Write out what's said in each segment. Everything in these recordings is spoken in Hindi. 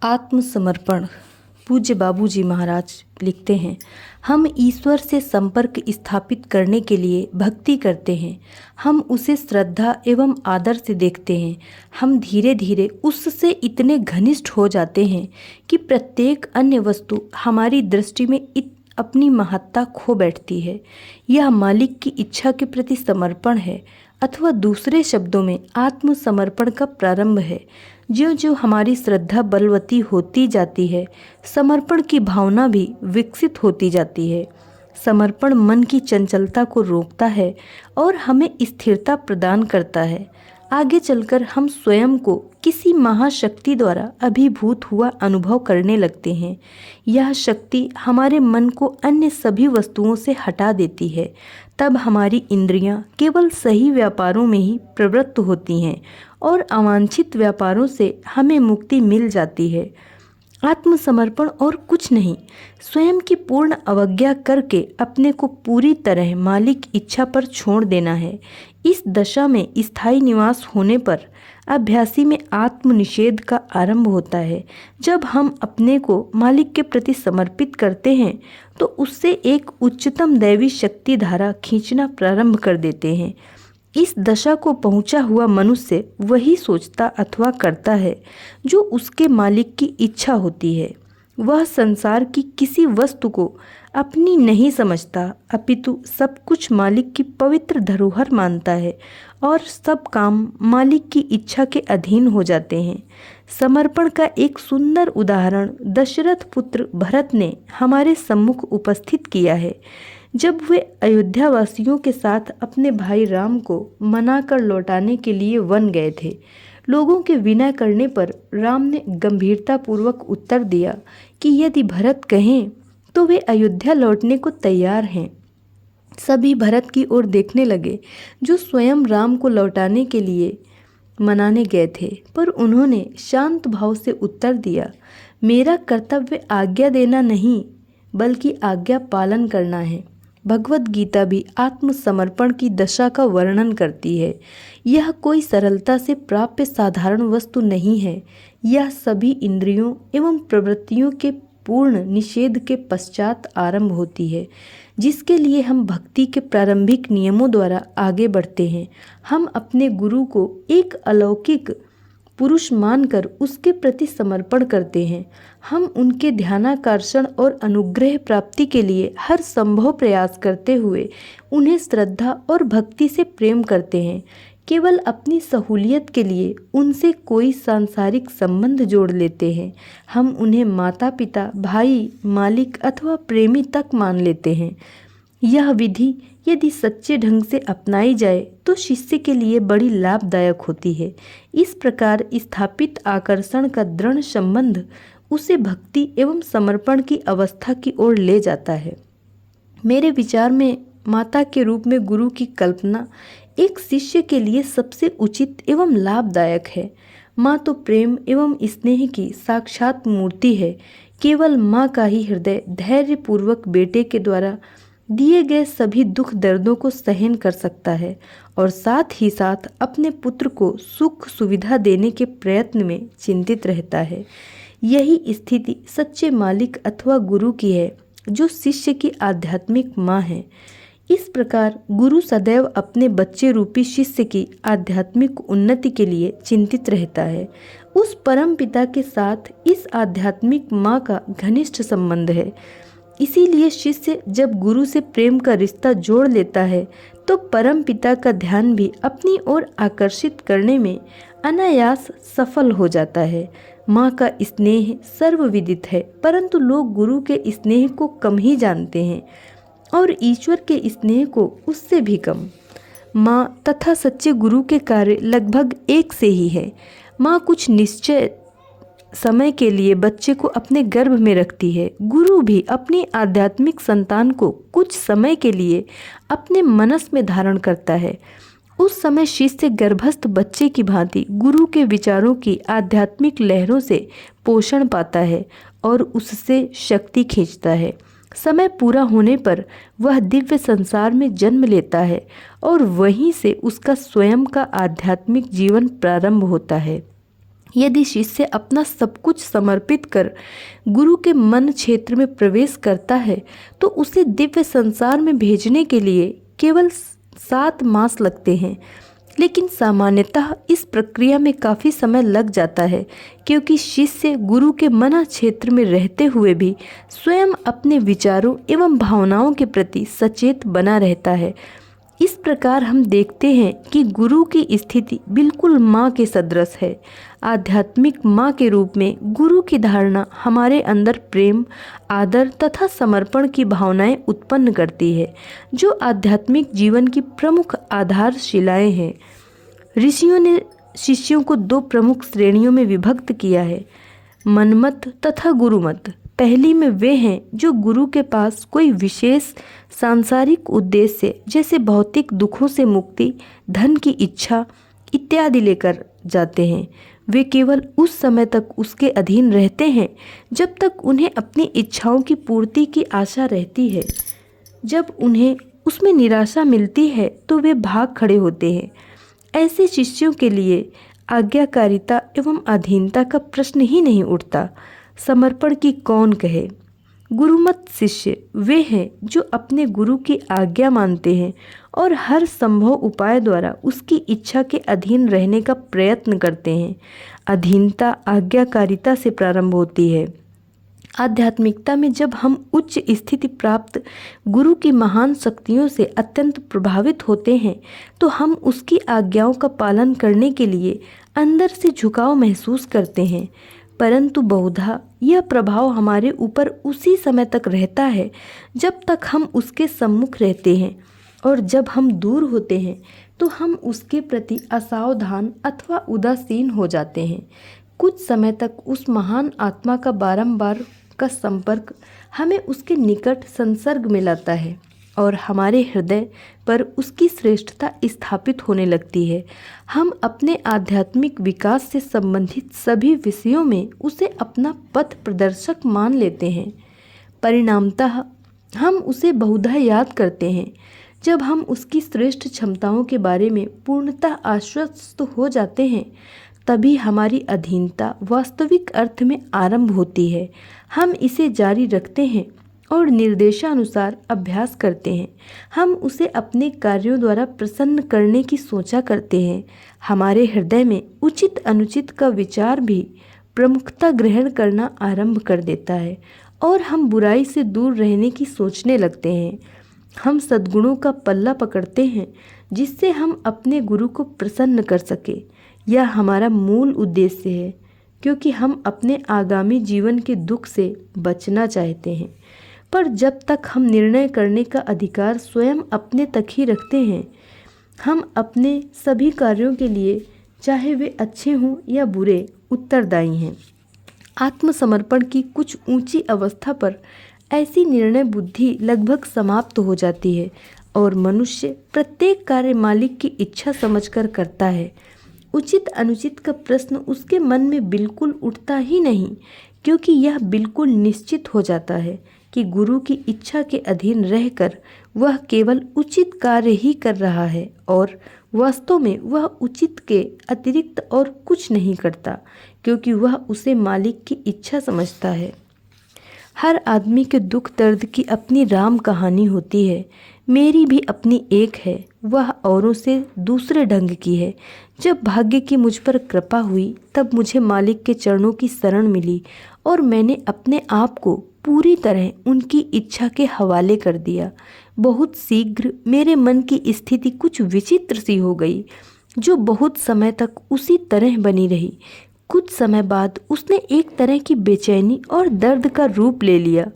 आत्मसमर्पण। पूज्य बाबूजी महाराज लिखते हैं, हम ईश्वर से संपर्क स्थापित करने के लिए भक्ति करते हैं। हम उसे श्रद्धा एवं आदर से देखते हैं। हम धीरे धीरे उससे इतने घनिष्ठ हो जाते हैं कि प्रत्येक अन्य वस्तु हमारी दृष्टि में अपनी महत्ता खो बैठती है। यह मालिक की इच्छा के प्रति समर्पण है, अथवा दूसरे शब्दों में आत्मसमर्पण का प्रारंभ है। ज्यों ज्यों हमारी श्रद्धा बलवती होती जाती है, समर्पण की भावना भी विकसित होती जाती है। समर्पण मन की चंचलता को रोकता है और हमें स्थिरता प्रदान करता है। आगे चलकर हम स्वयं को किसी महाशक्ति द्वारा अभिभूत हुआ अनुभव करने लगते हैं। यह शक्ति हमारे मन को अन्य सभी वस्तुओं से हटा देती है। तब हमारी इंद्रियां केवल सही व्यापारों में ही प्रवृत्त होती हैं और अवांछित व्यापारों से हमें मुक्ति मिल जाती है। आत्मसमर्पण और कुछ नहीं, स्वयं की पूर्ण अवज्ञा करके अपने को पूरी तरह मालिक इच्छा पर छोड़ देना है। इस दशा में स्थायी निवास होने पर अभ्यासी में आत्मनिषेध का आरंभ होता है। जब हम अपने को मालिक के प्रति समर्पित करते हैं तो उससे एक उच्चतम दैवी शक्ति धारा खींचना प्रारंभ कर देते हैं। इस दशा को पहुंचा हुआ मनुष्य वही सोचता अथवा करता है जो उसके मालिक की इच्छा होती है। वह संसार की किसी वस्तु को अपनी नहीं समझता, अपितु सब कुछ मालिक की पवित्र धरोहर मानता है और सब काम मालिक की इच्छा के अधीन हो जाते हैं। समर्पण का एक सुंदर उदाहरण दशरथ पुत्र भरत ने हमारे सम्मुख उपस्थित किया है। जब वे अयोध्या वासियों के साथ अपने भाई राम को मनाकर लौटाने के लिए वन गए थे, लोगों के विनय करने पर राम ने गंभीरतापूर्वक उत्तर दिया कि यदि भरत कहें तो वे अयोध्या लौटने को तैयार हैं। सभी भरत की ओर देखने लगे जो स्वयं राम को लौटाने के लिए मनाने गए थे, पर उन्होंने शांत भाव से उत्तर दिया, मेरा कर्तव्य आज्ञा देना नहीं बल्कि आज्ञा पालन करना है। भगवत गीता भी आत्मसमर्पण की दशा का वर्णन करती है। यह कोई सरलता से प्राप्य साधारण वस्तु नहीं है। यह सभी इंद्रियों एवं प्रवृत्तियों के पूर्ण निषेध के पश्चात आरंभ होती है, जिसके लिए हम भक्ति के प्रारंभिक नियमों द्वारा आगे बढ़ते हैं। हम अपने गुरु को एक अलौकिक पुरुष मानकर उसके प्रति समर्पण करते हैं। हम उनके ध्यानाकर्षण और अनुग्रह प्राप्ति के लिए हर संभव प्रयास करते हुए उन्हें श्रद्धा और भक्ति से प्रेम करते हैं। केवल अपनी सहूलियत के लिए उनसे कोई सांसारिक संबंध जोड़ लेते हैं। हम उन्हें माता पिता, भाई, मालिक अथवा प्रेमी तक मान लेते हैं। यह विधि यदि सच्चे ढंग से अपनाई जाए तो शिष्य के लिए बड़ी लाभदायक होती है। इस प्रकार स्थापित आकर्षण का दृढ़ संबंध उसे भक्ति एवं समर्पण की अवस्था की ओर ले जाता है। मेरे विचार में माता के रूप में गुरु की कल्पना एक शिष्य के लिए सबसे उचित एवं लाभदायक है। माँ तो प्रेम एवं स्नेह की साक्षात मूर्ति है। केवल माँ का ही हृदय धैर्यपूर्वक बेटे के द्वारा दिए गए सभी दुख दर्दों को सहन कर सकता है और साथ ही साथ अपने पुत्र को सुख सुविधा देने के प्रयत्न में चिंतित रहता है। यही स्थिति सच्चे मालिक अथवा गुरु की है, जो शिष्य की आध्यात्मिक माँ है। इस प्रकार गुरु सदैव अपने बच्चे रूपी शिष्य की आध्यात्मिक उन्नति के लिए चिंतित रहता है। उस परम पिता के साथ इस आध्यात्मिक माँ का घनिष्ठ संबंध है। इसीलिए शिष्य जब गुरु से प्रेम का रिश्ता जोड़ लेता है तो परम पिता का ध्यान भी अपनी ओर आकर्षित करने में अनायास सफल हो जाता है। माँ का स्नेह सर्वविदित है, परंतु लोग गुरु के स्नेह को कम ही जानते हैं और ईश्वर के स्नेह को उससे भी कम। माँ तथा सच्चे गुरु के कार्य लगभग एक से ही है। माँ कुछ निश्चय समय के लिए बच्चे को अपने गर्भ में रखती है। गुरु भी अपनी आध्यात्मिक संतान को कुछ समय के लिए अपने मनस में धारण करता है। उस समय शिष्य गर्भस्थ बच्चे की भांति गुरु के विचारों की आध्यात्मिक लहरों से पोषण पाता है और उससे शक्ति खींचता है। समय पूरा होने पर वह दिव्य संसार में जन्म लेता है और वहीं से उसका स्वयं का आध्यात्मिक जीवन प्रारंभ होता है। यदि शिष्य अपना सब कुछ समर्पित कर गुरु के मन क्षेत्र में प्रवेश करता है तो उसे दिव्य संसार में भेजने के लिए केवल 7 मास लगते हैं। लेकिन सामान्यतः इस प्रक्रिया में काफ़ी समय लग जाता है, क्योंकि शिष्य गुरु के मना क्षेत्र में रहते हुए भी स्वयं अपने विचारों एवं भावनाओं के प्रति सचेत बना रहता है। इस प्रकार हम देखते हैं कि गुरु की स्थिति बिल्कुल माँ के सदृश है। आध्यात्मिक माँ के रूप में गुरु की धारणा हमारे अंदर प्रेम, आदर तथा समर्पण की भावनाएं उत्पन्न करती है, जो आध्यात्मिक जीवन की प्रमुख आधारशिलाएं हैं। ऋषियों ने शिष्यों को 2 प्रमुख श्रेणियों में विभक्त किया है, मनमत तथा गुरुमत। पहली में वे हैं जो गुरु के पास कोई विशेष सांसारिक उद्देश्य जैसे भौतिक दुखों से मुक्ति, धन की इच्छा इत्यादि लेकर जाते हैं। वे केवल उस समय तक उसके अधीन रहते हैं जब तक उन्हें अपनी इच्छाओं की पूर्ति की आशा रहती है। जब उन्हें उसमें निराशा मिलती है तो वे भाग खड़े होते हैं। ऐसे शिष्यों के लिए आज्ञाकारिता एवं अधीनता का प्रश्न ही नहीं उठता। समर्पण की कौन कहे। गुरुमत शिष्य वे हैं जो अपने गुरु की आज्ञा मानते हैं और हर संभव उपाय द्वारा उसकी इच्छा के अधीन रहने का प्रयत्न करते हैं। अधीनता आज्ञाकारिता से प्रारंभ होती है। आध्यात्मिकता में जब हम उच्च स्थिति प्राप्त गुरु की महान शक्तियों से अत्यंत प्रभावित होते हैं तो हम उसकी आज्ञाओं का पालन करने के लिए अंदर से झुकाव महसूस करते हैं। परंतु बहुधा यह प्रभाव हमारे ऊपर उसी समय तक रहता है जब तक हम उसके सम्मुख रहते हैं, और जब हम दूर होते हैं तो हम उसके प्रति असावधान अथवा उदासीन हो जाते हैं। कुछ समय तक उस महान आत्मा का बारंबार का संपर्क हमें उसके निकट संसर्ग में लाता है और हमारे हृदय पर उसकी श्रेष्ठता स्थापित होने लगती है। हम अपने आध्यात्मिक विकास से संबंधित सभी विषयों में उसे अपना पथ प्रदर्शक मान लेते हैं। परिणामतः हम उसे बहुधा याद करते हैं। जब हम उसकी श्रेष्ठ क्षमताओं के बारे में पूर्णतः आश्वस्त हो जाते हैं तभी हमारी अधीनता वास्तविक अर्थ में आरंभ होती है। हम इसे जारी रखते हैं और निर्देशानुसार अभ्यास करते हैं। हम उसे अपने कार्यों द्वारा प्रसन्न करने की सोचा करते हैं। हमारे हृदय में उचित अनुचित का विचार भी प्रमुखता ग्रहण करना आरंभ कर देता है और हम बुराई से दूर रहने की सोचने लगते हैं। हम सद्गुणों का पल्ला पकड़ते हैं जिससे हम अपने गुरु को प्रसन्न कर सके। यह हमारा मूल उद्देश्य है, क्योंकि हम अपने आगामी जीवन के दुख से बचना चाहते हैं। पर जब तक हम निर्णय करने का अधिकार स्वयं अपने तक ही रखते हैं, हम अपने सभी कार्यों के लिए, चाहे वे अच्छे हों या बुरे, उत्तरदायी हैं। आत्मसमर्पण की कुछ ऊंची अवस्था पर ऐसी निर्णय बुद्धि लगभग समाप्त हो जाती है और मनुष्य प्रत्येक कार्य मालिक की इच्छा समझकर करता है। उचित अनुचित का प्रश्न उसके मन में बिल्कुल उठता ही नहीं, क्योंकि यह बिल्कुल निश्चित हो जाता है कि गुरु की इच्छा के अधीन रहकर वह केवल उचित कार्य ही कर रहा है और वास्तव में वह उचित के अतिरिक्त और कुछ नहीं करता, क्योंकि वह उसे मालिक की इच्छा समझता है। हर आदमी के दुख दर्द की अपनी राम कहानी होती है। मेरी भी अपनी एक है, वह औरों से दूसरे ढंग की है। जब भाग्य की मुझ पर कृपा हुई तब मुझे मालिक के चरणों की शरण मिली और मैंने अपने आप को पूरी तरह उनकी इच्छा के हवाले कर दिया। बहुत शीघ्र मेरे मन की स्थिति कुछ विचित्र सी हो गई, जो बहुत समय तक उसी तरह बनी रही। कुछ समय बाद उसने एक तरह की बेचैनी और दर्द का रूप ले लिया।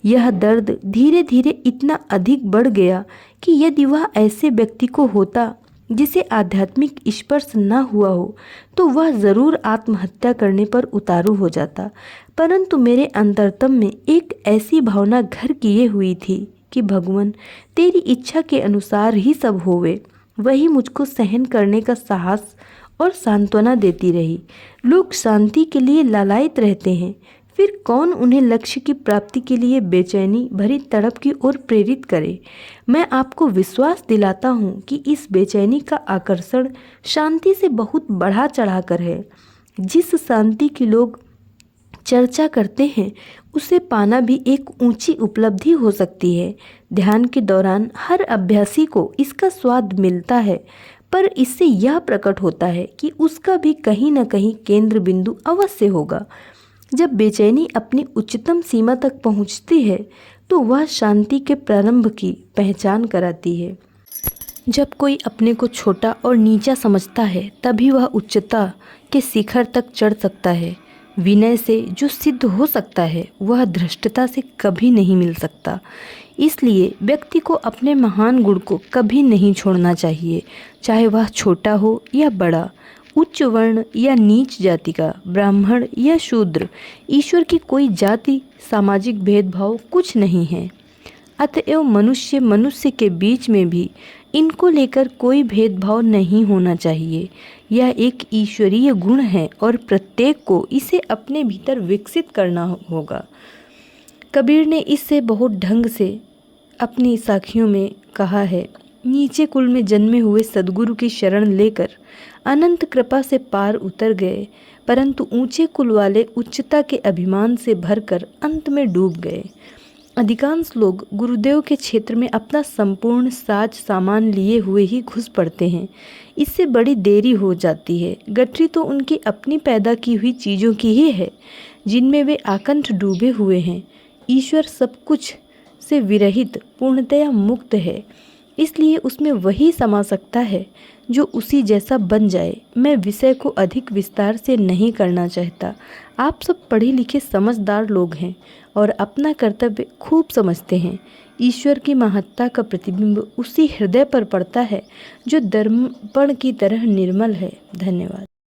यह दर्द धीरे धीरे इतना अधिक बढ़ गया कि यदि वह ऐसे व्यक्ति को होता जिसे आध्यात्मिक स्पर्श न हुआ हो तो वह ज़रूर आत्महत्या करने पर उतारू हो जाता। परंतु मेरे अंतरतम में एक ऐसी भावना घर किए हुई थी कि भगवान तेरी इच्छा के अनुसार ही सब होवे। वही मुझको सहन करने का साहस और सांत्वना देती रही। लोग शांति के लिए लालायित रहते हैं, फिर कौन उन्हें लक्ष्य की प्राप्ति के लिए बेचैनी भरी तड़प की ओर प्रेरित करे। मैं आपको विश्वास दिलाता हूँ कि इस बेचैनी का आकर्षण शांति से बहुत बढ़ा चढ़ा कर है। जिस शांति की लोग चर्चा करते हैं उसे पाना भी एक ऊंची उपलब्धि हो सकती है। ध्यान के दौरान हर अभ्यासी को इसका स्वाद मिलता है, पर इससे यह प्रकट होता है कि उसका भी कहीं न कहीं केंद्र बिंदु अवश्य होगा। जब बेचैनी अपनी उच्चतम सीमा तक पहुंचती है तो वह शांति के प्रारंभ की पहचान कराती है। जब कोई अपने को छोटा और नीचा समझता है तभी वह उच्चता के शिखर तक चढ़ सकता है। विनय से जो सिद्ध हो सकता है वह धृष्टता से कभी नहीं मिल सकता। इसलिए व्यक्ति को अपने महान गुण को कभी नहीं छोड़ना चाहिए, चाहे वह छोटा हो या बड़ा, उच्च वर्ण या नीच जाति का, ब्राह्मण या शूद्र। ईश्वर की कोई जाति सामाजिक भेदभाव कुछ नहीं है। अतएव मनुष्य मनुष्य के बीच में भी इनको लेकर कोई भेदभाव नहीं होना चाहिए। यह एक ईश्वरीय गुण है और प्रत्येक को इसे अपने भीतर विकसित करना होगा। कबीर ने इससे बहुत ढंग से अपनी साखियों में कहा है। नीचे कुल में जन्मे हुए सद्गुरु की शरण लेकर अनंत कृपा से पार उतर गए, परंतु ऊंचे कुल वाले उच्चता के अभिमान से भरकर अंत में डूब गए। अधिकांश लोग गुरुदेव के क्षेत्र में अपना संपूर्ण साज सामान लिए हुए ही घुस पड़ते हैं। इससे बड़ी देरी हो जाती है। गठरी तो उनकी अपनी पैदा की हुई चीज़ों की ही है जिनमें वे आकंठ डूबे हुए हैं। ईश्वर सब कुछ से विरहित पूर्णतया मुक्त है, इसलिए उसमें वही समा सकता है जो उसी जैसा बन जाए। मैं विषय को अधिक विस्तार से नहीं करना चाहता। आप सब पढ़े लिखे समझदार लोग हैं और अपना कर्तव्य खूब समझते हैं। ईश्वर की महत्ता का प्रतिबिंब उसी हृदय पर पड़ता है जो दर्पण की तरह निर्मल है। धन्यवाद।